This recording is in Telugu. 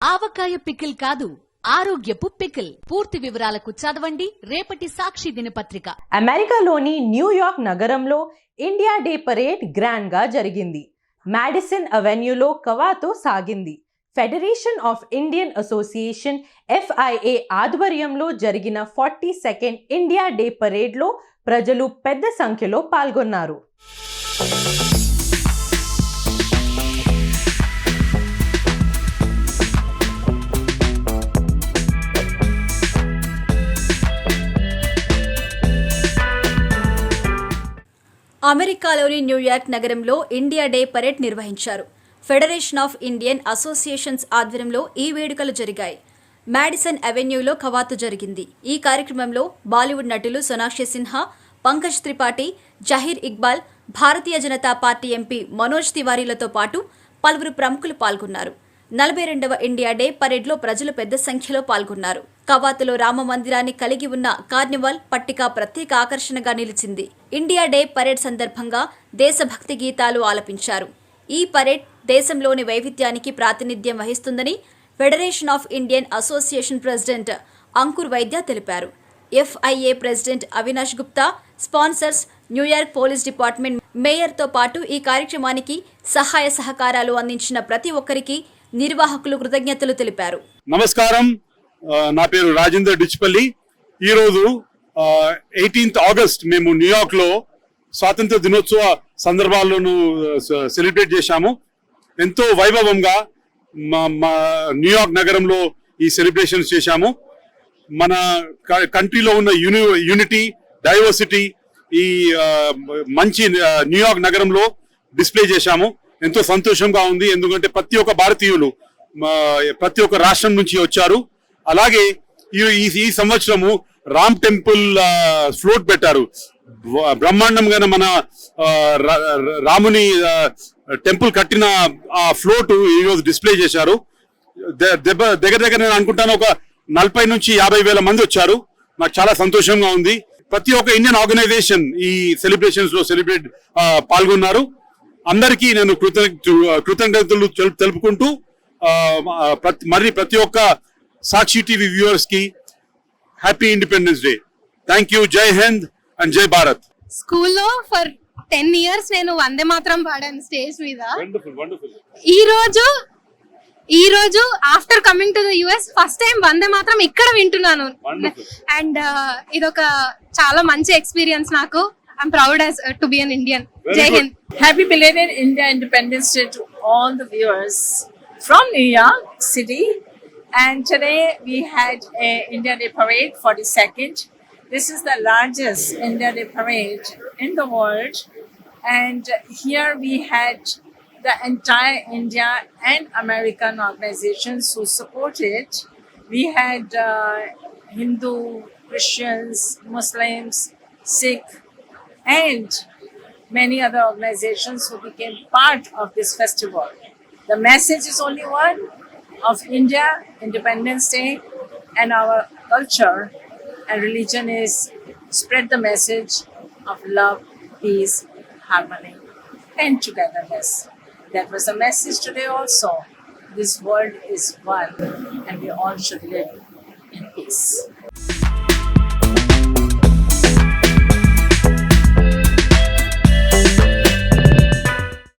ఆవకాయ పికిల్ కాదు, ఆరోగ్యపు పికిల్. పూర్తి వివరాలకు చదవండి రేపటి సాక్షి దినపత్రిక. అమెరికాలోని న్యూయార్క్ నగరంలో ఇండియా డే పరేడ్ గ్రాండ్ గా జరిగింది. మాడిసన్ అవెన్యూలో కవాతు సాగింది. Federation of Indian association FIA ఆధ్వర్యంలో జరిగిన 42nd ఇండియా డే పరేడ్లో ప్రజలు పెద్ద సంఖ్యలో పాల్గొన్నారు. అమెరికాలోని న్యూయార్క్ నగరంలో ఇండియా డే పరేడ్ నిర్వహించారు. ఫెడరేషన్ ఆఫ్ ఇండియన్ అసోసియేషన్స్ ఆధ్వర్యంలో ఈ వేడుకలు జరిగాయి. మాడిసన్ అవెన్యూలో కవాతు జరిగింది. ఈ కార్యక్రమంలో బాలీవుడ్ నటులు సోనాక్షి సిన్హా, పంకజ్ త్రిపాఠి, జహీర్ ఇక్బాల్, భారతీయ జనతా పార్టీ ఎంపీ మనోజ్ తివారీలతో పాటు పలువురు ప్రముఖులు పాల్గొన్నారు. 42వ ఇండియా డే పరేడ్లో ప్రజలు పెద్ద సంఖ్యలో పాల్గొన్నారు. కవాతులో రామ మందిరాన్ని కలిగి ఉన్న కార్నివాల్ పట్టిక ప్రత్యేక ఆకర్షణగా నిలిచింది. ఇండియా డే పరేడ్ సందర్భంగా దేశభక్తి గీతాలు ఆలపించారు. ఈ పరేడ్ దేశంలోని వైవిధ్యానికి ప్రాతినిధ్యం వహిస్తుందని Federation of Indian Association president Ankur Vaidya తెలిపారు. FIA president Avinash Gupta, sponsors, New York police department మేయర్తో పాటు ఈ కార్యక్రమానికి సహాయ సహకారాలు అందించిన ప్రతి ఒక్కరికి నిర్వాహకులు కృతజ్ఞతలు తెలిపారు. నమస్కారం, నా పేరు రాజేందర్ డిచ్పల్లి. ఈరోజు 18th ఆగస్ట్ మేము న్యూయార్క్ లో స్వాతంత్ర దినోత్సవ సందర్భాలను సెలబ్రేట్ చేశాము. ఎంతో వైభవంగా మా న్యూయార్క్ నగరంలో ఈ సెలబ్రేషన్స్ చేశాము. మన కంట్రీలో ఉన్న యూనిటీ, డైవర్సిటీ ఈ మంచి న్యూయార్క్ నగరంలో డిస్ప్లే చేశాము. ఎంతో సంతోషంగా ఉంది, ఎందుకంటే ప్రతి ఒక్క భారతీయులు ప్రతి ఒక్క రాష్ట్రం నుంచి వచ్చారు. అలాగే ఈ సంవత్సరము రామ్ టెంపుల్ ఫ్లోట్ పెట్టారు. బ్రహ్మాండంగా మన రాముని టెంపుల్ కట్టిన ఆ ఫ్లోట్ ఈరోజు డిస్ప్లే చేశారు. దగ్గర నేను అనుకుంటాను ఒక 40 నుంచి 50 వేల మంది వచ్చారు. నాకు చాలా సంతోషంగా ఉంది. ప్రతి ఒక్క ఇండియన్ ఆర్గనైజేషన్ ఈ సెలబ్రేషన్స్ లో పాల్గొన్నారు. అందరికీ నేను కృతజ్ఞతలు తెలుపుకుంటూ మరి ప్రతి ఒక్క సాక్షి టీవీ వ్యూవర్స్ కి happy independence day. Thank you. జై హింద్ అండ్ జై భారత్. స్కూల్లో ఫర్ 10 years నేను వందే మాత్రం పాడాను స్టేజ్ మీద. ఈ రోజు after coming to the US first time వందే మాత్రం ఇక్కడ వింటున్నాను. అండ్ ఇదొక చాలా మంచి ఎక్స్పీరియన్స్ నాకు. I'm proud to be an Indian. Jai Hind. Happy belated India Independence Day to all the viewers from New York City. And today we had a India Day parade, 42nd. This is the largest India Day parade in the world. And here we had the entire India and American organizations who supported. We had Hindu, Christians, Muslims, Sikh, and many other organizations who became part of this festival. The message is only one of India, Independence Day, and our culture and religion is spread the message of love, peace, harmony, and togetherness. That was the message today also. This world is one and we all should live in peace.